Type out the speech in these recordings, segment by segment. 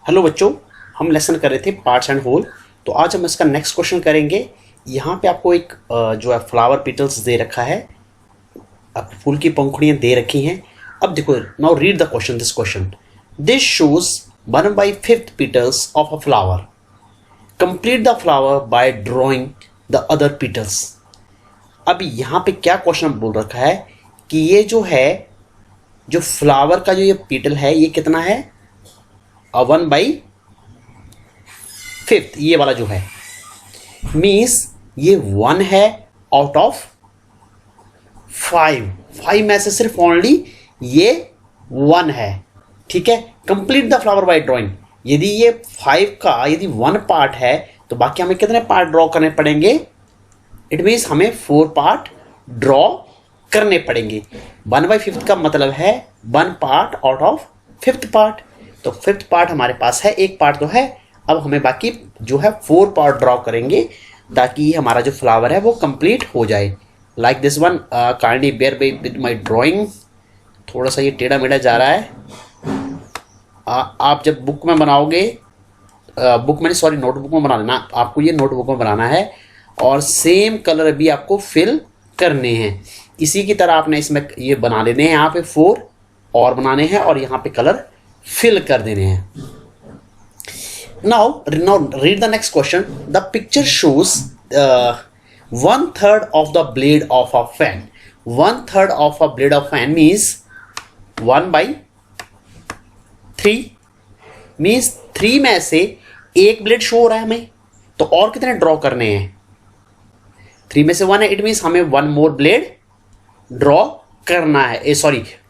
Hello बच्चों, हम lesson कर रहे थे पार्ट्स एंड होल। तो आज हम इसका नेक्स्ट क्वेश्चन करेंगे। यहाँ पे आपको एक जो है फ्लावर पेटल्स दे रखा है, आपको फूल की पंखुड़ियाँ दे रखी हैं। अब देखो, now read the question. This shows 1/5 petals of a flower. Complete the flower bye drawing the other petals. अब यहाँ पे क्या क्वेश्चन बोल रखा है कि ये जो है, जो फ्लावर का जो ये पेटल है, ये कितना है? 1/5, ये वाला जो है, मीन्स ये 1 है आउट ऑफ 5 में से सिर्फ ओनली ये 1 है। ठीक है, complete the flower bye drawing. यदि ये 5 का यदि 1 पार्ट है तो बाकी हमें कितने पार्ट ड्रॉ करने पड़ेंगे? इट मीन्स हमें 4 पार्ट ड्रॉ करने पड़ेंगे। 1/5 का मतलब है 1 part out of 5th part. तो 5th पार्ट हमारे पास है, 1 पार्ट तो है। अब हमें बाकी जो है 4 पार्ट ड्रॉ करेंगे ताकि हमारा जो फ्लावर है वो कंप्लीट हो जाए। Like this one, kindly bear with my drawing. थोड़ा सा ये टेढ़ा मेढ़ा जा रहा है। आप जब बुक में बनाओगे, नोटबुक में बना लेना। आपको ये नोटबुक में बनाना है और सेम कलर भी आपको फिल करने हैं। इसी की तरह आपने इसमें ये बना लेने हैं, यहाँ पे 4 और बनाने हैं और यहाँ पे कलर फिल कर देने हैं। Now read the next question. The picture shows 1/3 of the blade of a fan. 1/3 of a blade of fan means 1/3 means 3 में से 1 ब्लेड शो हो रहा है हमें। तो और कितने ड्रॉ करने हैं? 3 में से 1 है, इट मीन्स हमें 1 मोर ब्लेड ड्रॉ करना है।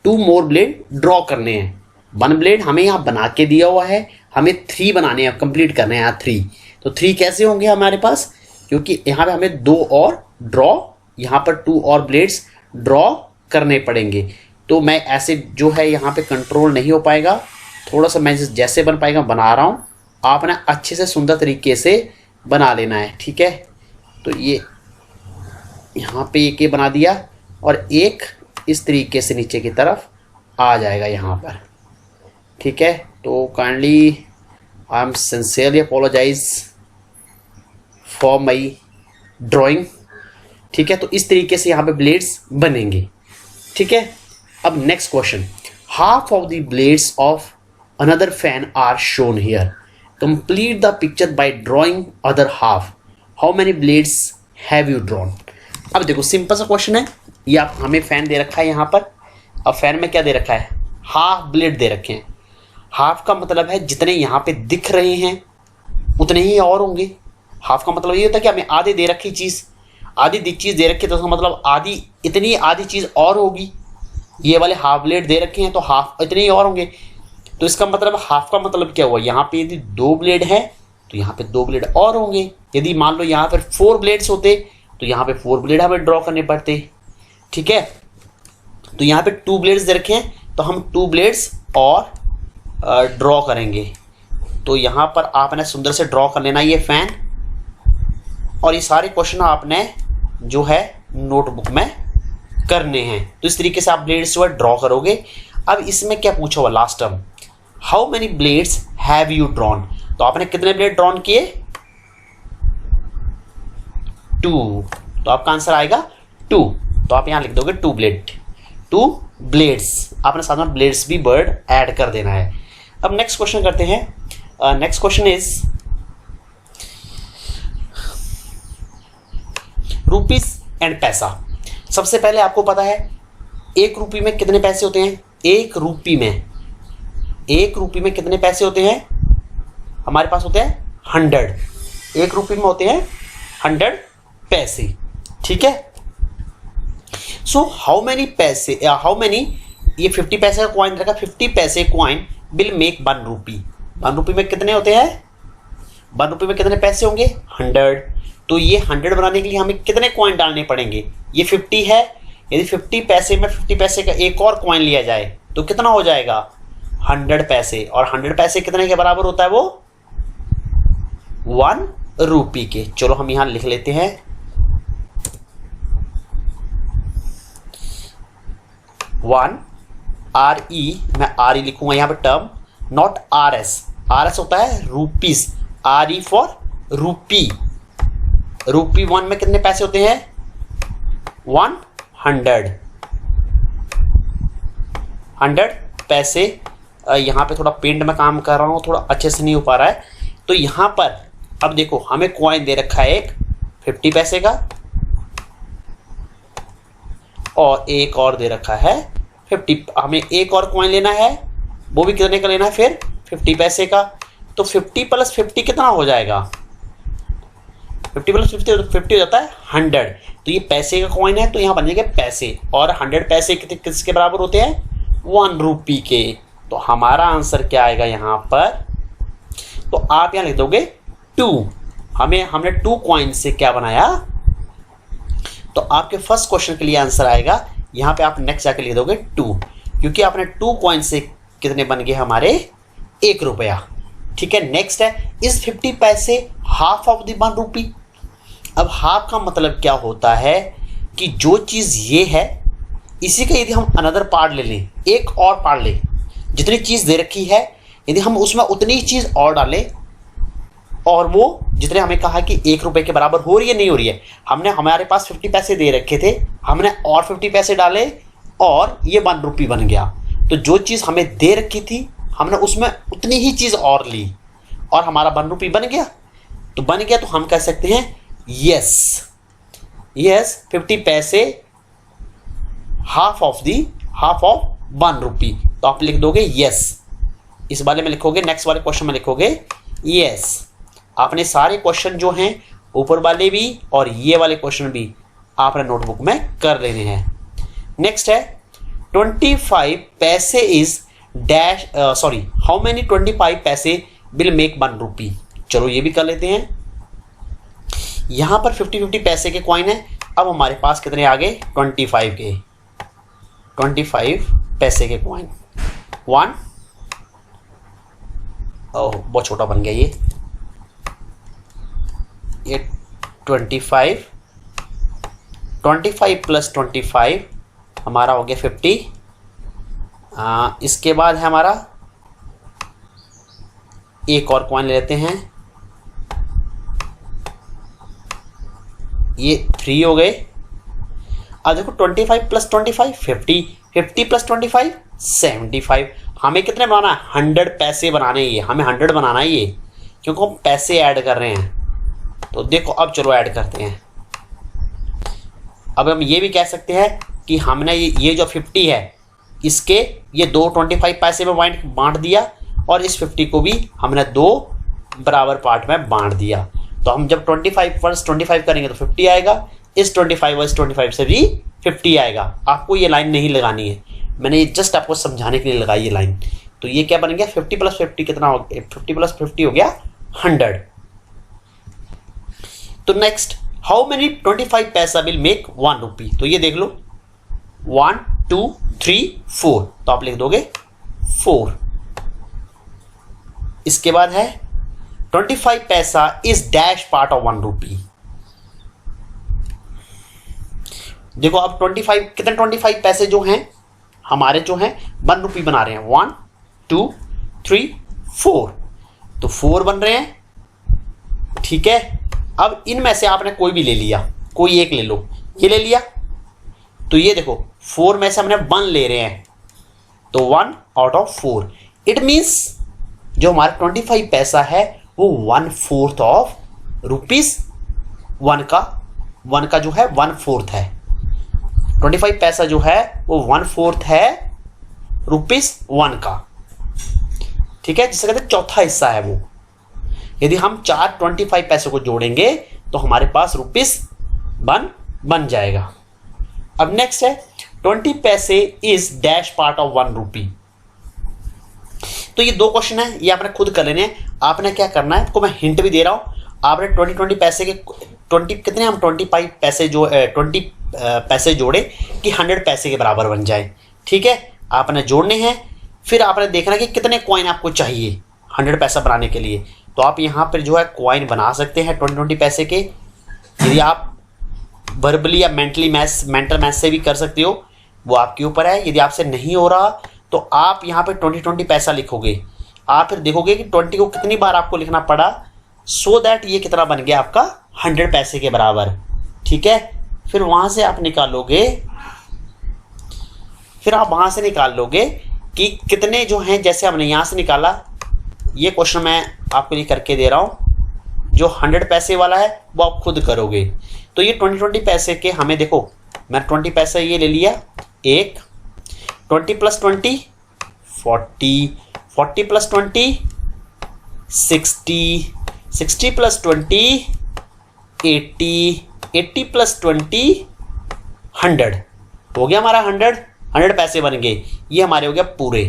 2 मोर ब्लेड ड्रॉ करने हैं। 1 ब्लेड हमें यहाँ बना के दिया हुआ है, हमें 3 बनाने हैं, कंप्लीट करने हैं यहाँ 3। तो 3 कैसे होंगे हमारे पास? क्योंकि यहाँ पे हमें 2 और ड्रॉ, यहाँ पर 2 और ब्लेड्स ड्रॉ करने पड़ेंगे। तो मैं ऐसे जो है यहाँ पे कंट्रोल नहीं हो पाएगा। थोड़ा सा मैं जैसे बन पाएगा बना रहा हूँ, आपने अच्छे से सुंदर तरीके से बना लेना है। ठीक है, तो ये यहाँ पे एक ये बना दिया और एक इस तरीके से नीचे की तरफ आ जाएगा यहाँ पर। ठीक है, तो kindly I am sincerely apologise for my drawing. ठीक है, तो इस तरीके से यहाँ पे ब्लेड्स बनेंगे। ठीक है, अब next question. Half of the blades of another fan are shown here. Complete the picture by drawing other half. How many blades have you drawn? अब देखो, सिंपल सा क्वेश्चन है। ये आप हमें फैन दे रखा है यहाँ पर। अब फैन में क्या दे रखा है? हाफ ब्लेड दे रखे हैं। हाफ का मतलब है जितने यहाँ पे दिख रहे हैं उतने ही और होंगे। हाफ का मतलब ये होता है कि हमें आधी दे रखी चीज़, आधी चीज़ दे रखी है, तो उसका मतलब इतनी आधी चीज़ और होगी। ये वाले हाफ ब्लेड दे रखे हैं तो हाफ इतने ही और होंगे। तो इसका मतलब हाफ का मतलब क्या हुआ? यहाँ पे यदि 2 ब्लेड है तो यहाँ पे 2 ब्लेड और होंगे। यदि मान लो यहाँ पर 4 ब्लेड्स होते तो यहाँ पे 4 ब्लेड हमें ड्रॉ करने पड़ते। ठीक है, तो यहाँ पे 2 ब्लेड्स दे रखे हैं तो हम 2 ब्लेड्स और ड्रॉ करेंगे। तो यहाँ पर आपने सुंदर से ड्रॉ कर लेना ये फैन, और ये सारे क्वेश्चन आपने जो है नोटबुक में करने हैं। तो इस तरीके से आप ब्लेड्स जो है ड्रॉ करोगे। अब इसमें क्या पूछा हुआ last term? How many blades have you drawn? तो आपने कितने ब्लेड ड्रॉन किए? 2। तो आपका आंसर आएगा 2। तो आप यहाँ लिख दोगे 2 ब्लेड, 2 ब्लेड्स। आपने साथ में ब्लेड्स भी वर्ड ऐड कर देना है। अब नेक्स्ट क्वेश्चन करते हैं। Next question is rupees and पैसा। सबसे पहले आपको पता है 1 रुपये में कितने पैसे होते हैं? 1 रुपये में कितने पैसे होते हैं? हमारे पास होते हैं 100। 1 रुपये में होते हैं 100 पैसे। ठीक है, सो हाउ मेनी ये 50 पैसे का कॉइन रखा, 50 पैसे कॉइन विल मेक 1 रुपी। 1 रुपये में कितने होते हैं? 1 रुपये में कितने पैसे होंगे? 100। तो ये 100 बनाने के लिए हमें कितने कॉइन डालने पड़ेंगे? ये 50 है। यदि 50 पैसे में 50 पैसे का एक और कॉइन लिया जाए तो कितना हो जाएगा? 100 पैसे। और 100 पैसे कितने के बराबर होता है? वो 1 रुपी के। चलो हम यहां लिख लेते हैं 1 RE, मैं RE लिखूंगा यहाँ पे टर्म, नॉट RS। RS होता है रुपीस, RE फॉर रूपी। रूपी 1 में कितने पैसे होते हैं? 100 पैसे। यहाँ पे थोड़ा पेंट में काम कर रहा हूँ, थोड़ा अच्छे से नहीं हो पा रहा है। तो यहाँ पर अब देखो हमें कॉइन दे रखा है एक 50 पैसे का, और एक और दे रखा है 50। हमें एक और कॉइन लेना है, वो भी कितने का लेना है फिर? 50 पैसे का। तो 50 + 50 कितना हो जाएगा? 50 + 50 हो जाता है 100। तो ये पैसे का कॉइन है, तो यहाँ बन जाएंगे पैसे, और 100 पैसे किसके बराबर होते हैं? 1 रुपी के। तो हमारा आंसर क्या आएगा यहाँ पर? तो आप यहाँ लिख दोगे 2। हमने 2 कॉइन से क्या बनाया? तो आपके फर्स्ट क्वेश्चन के लिए आंसर आएगा यहाँ पे, आप नेक्स्ट जाके लिख दोगे 2, क्योंकि आपने 2 कॉइन से कितने बन गए हमारे? 1 रुपया। ठीक है, नेक्स्ट है, इस 50 पैसे हाफ ऑफ द 1 रुपी। अब हाफ का मतलब क्या होता है कि जो चीज़ ये है, इसी का यदि हम अनदर पार्ट ले लें, एक और पार्ट लें, जितनी चीज़ दे रखी है यदि हम उसमें उतनी चीज़ और डालें, और वो जितने हमें कहा कि 1 रुपये के बराबर हो रही है नहीं हो रही है, हमारे पास 50 पैसे दे रखे थे, हमने और 50 पैसे डाले और ये 1 रुपी बन गया। तो जो चीज़ हमें दे रखी थी हमने उसमें उतनी ही चीज़ और ली और हमारा 1 रुपी बन गया। तो बन गया तो हम कह सकते हैं यस 50 पैसे हाफ ऑफ 1 रुपी। तो आप लिख दोगे यस, इस वाले में लिखोगे, नेक्स्ट वाले क्वेश्चन में लिखोगे यस। आपने सारे क्वेश्चन जो हैं ऊपर वाले भी और ये वाले क्वेश्चन भी आपने नोटबुक में कर लेने हैं। नेक्स्ट है 25 पैसे इज डैश हाउ मेनी 25 पैसे विल मेक 1 रुपी। चलो ये भी कर लेते हैं। यहां पर 50 पैसे के कॉइन है। अब हमारे पास कितने आ गए? 25 पैसे के कॉइन। 1 बहुत छोटा बन गया ये 25 + 25 हमारा हो गया 50। इसके बाद है हमारा एक और कॉइन ले लेते हैं, ये 3 हो गए। अब देखो 25 + 25 50 + 25 75। हमें कितने बनाना है? 100 पैसे बनाने हैं। हमें 100 बनाना है ये, क्योंकि हम पैसे ऐड कर रहे हैं। तो देखो अब चलो ऐड करते हैं। अब हम ये भी कह सकते हैं कि हमने ये जो 50 है इसके ये 2 25 पैसे में बांट दिया, और इस 50 को भी हमने 2 बराबर पार्ट में बांट दिया। तो हम जब 25 + 25 करेंगे तो 50 आएगा, इस 25 + 25 से भी 50 आएगा। आपको ये लाइन नहीं लगानी है, मैंने ये जस्ट आपको समझाने के लिए लगाई ये लाइन। तो ये क्या बन गया? 50 + 50 कितना हो गया? 50 + 50 हो गया 100। तो नेक्स्ट, हाउ मेनी 25 पैसा विल मेक 1 रुपी। तो ये देख लो 1 2 3 4, तो आप लिख दोगे 4। इसके बाद है 25 पैसा इज डैश पार्ट ऑफ 1 रुपी। देखो अब 25 कितने 25 पैसे जो हैं हमारे जो हैं 1 रुपी बना रहे हैं। 1 2 3 4, तो 4 बन रहे हैं। ठीक है, अब इनमें से आपने कोई भी ले लिया, कोई एक ले लो, ये ले लिया। तो ये देखो 4 में से हमने 1 ले रहे हैं, तो 1 आउट ऑफ 4। इट मीन्स जो हमारा 25 पैसा है वो 1/4 ऑफ रुपीस 1 का जो है 1/4 है। 25 पैसा जो है वो 1/4 है रुपीस 1 का। ठीक है, जिसे कहते हैं चौथा हिस्सा है वो। यदि हम 4 25 पैसों को जोड़ेंगे तो हमारे पास रुपीस 1 बन जाएगा। अब नेक्स्ट है 20 पैसे इज डैश पार्ट ऑफ 1 रुपी। तो ये 2 क्वेश्चन है, ये आपने खुद कर लेने हैं। आपने क्या करना है, आपको मैं हिंट भी दे रहा हूं। आपने 20 पैसे के 20 कितने हम 25 पैसे जो 20 पैसे जोड़े कि 100 पैसे के बराबर बन जाए। ठीक है, आपने जोड़ने हैं, फिर आपने देखना कि कितने कॉइन आपको चाहिए 100 पैसा बनाने के लिए। तो आप यहाँ पर जो है कॉइन बना सकते हैं 20 पैसे के। यदि आप वर्बली या मेंटल मैथ से भी कर सकते हो, वो आपके ऊपर है। यदि आपसे नहीं हो रहा तो आप यहाँ पे 20 पैसा लिखोगे। आप फिर देखोगे कि 20 को कितनी बार आपको लिखना पड़ा, सो दैट ये कितना बन गया आपका 100 पैसे के बराबर। ठीक है, फिर वहां से आप निकालोगे, कि कितने जो हैं, जैसे हमने यहां से निकाला, ये क्वेश्चन मैं आपके लिए करके दे रहा हूं, जो 100 पैसे वाला है वो आप खुद करोगे। तो ये 20 पैसे के हमें देखो, मैं 20 पैसे ये ले लिया, एक 20 + 20 40, 40 + 20 60, 60 + 20 80, 80 + 20 100 हो गया हमारा 100 पैसे बन गए। ये हमारे हो गया पूरे।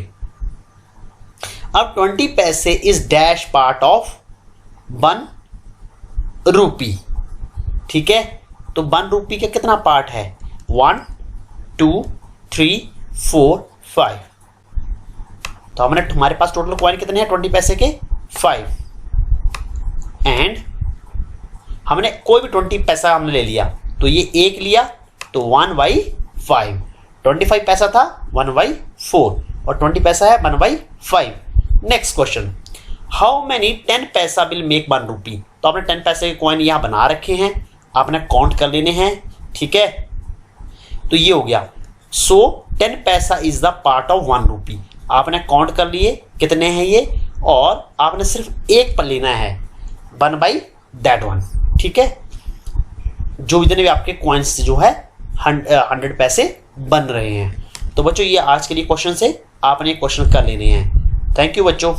अब 20 पैसे इज डैश पार्ट ऑफ 1 रूपी। ठीक है, तो 1 रूपी का कितना पार्ट है, 1 2 3 4 5। तो हमारे पास टोटल कॉइन कितने हैं 20 पैसे के, 5। एंड हमने कोई भी 20 पैसा हमने ले लिया, तो ये एक लिया तो 1/5, 25 पैसा था 1/4 और 20 पैसा है 1/5। नेक्स्ट क्वेश्चन, हाउ मैनी 10 पैसा विल मेक 1 रूपी। तो आपने 10 पैसे के कॉइन यहां बना रखे हैं, आपने काउंट कर लेने हैं। ठीक है, तो ये हो गया। सो 10 पैसा इज द पार्ट ऑफ 1 रूपी। आपने काउंट कर लिए कितने हैं ये, और आपने सिर्फ एक पर लेना है 1/1। ठीक है, जो इतने भी आपके कॉइन्स जो है 100 पैसे बन रहे हैं। तो बच्चों ये आज के लिए क्वेश्चन से आपने क्वेश्चन कर लेने हैं। थैंक यू बच्चों।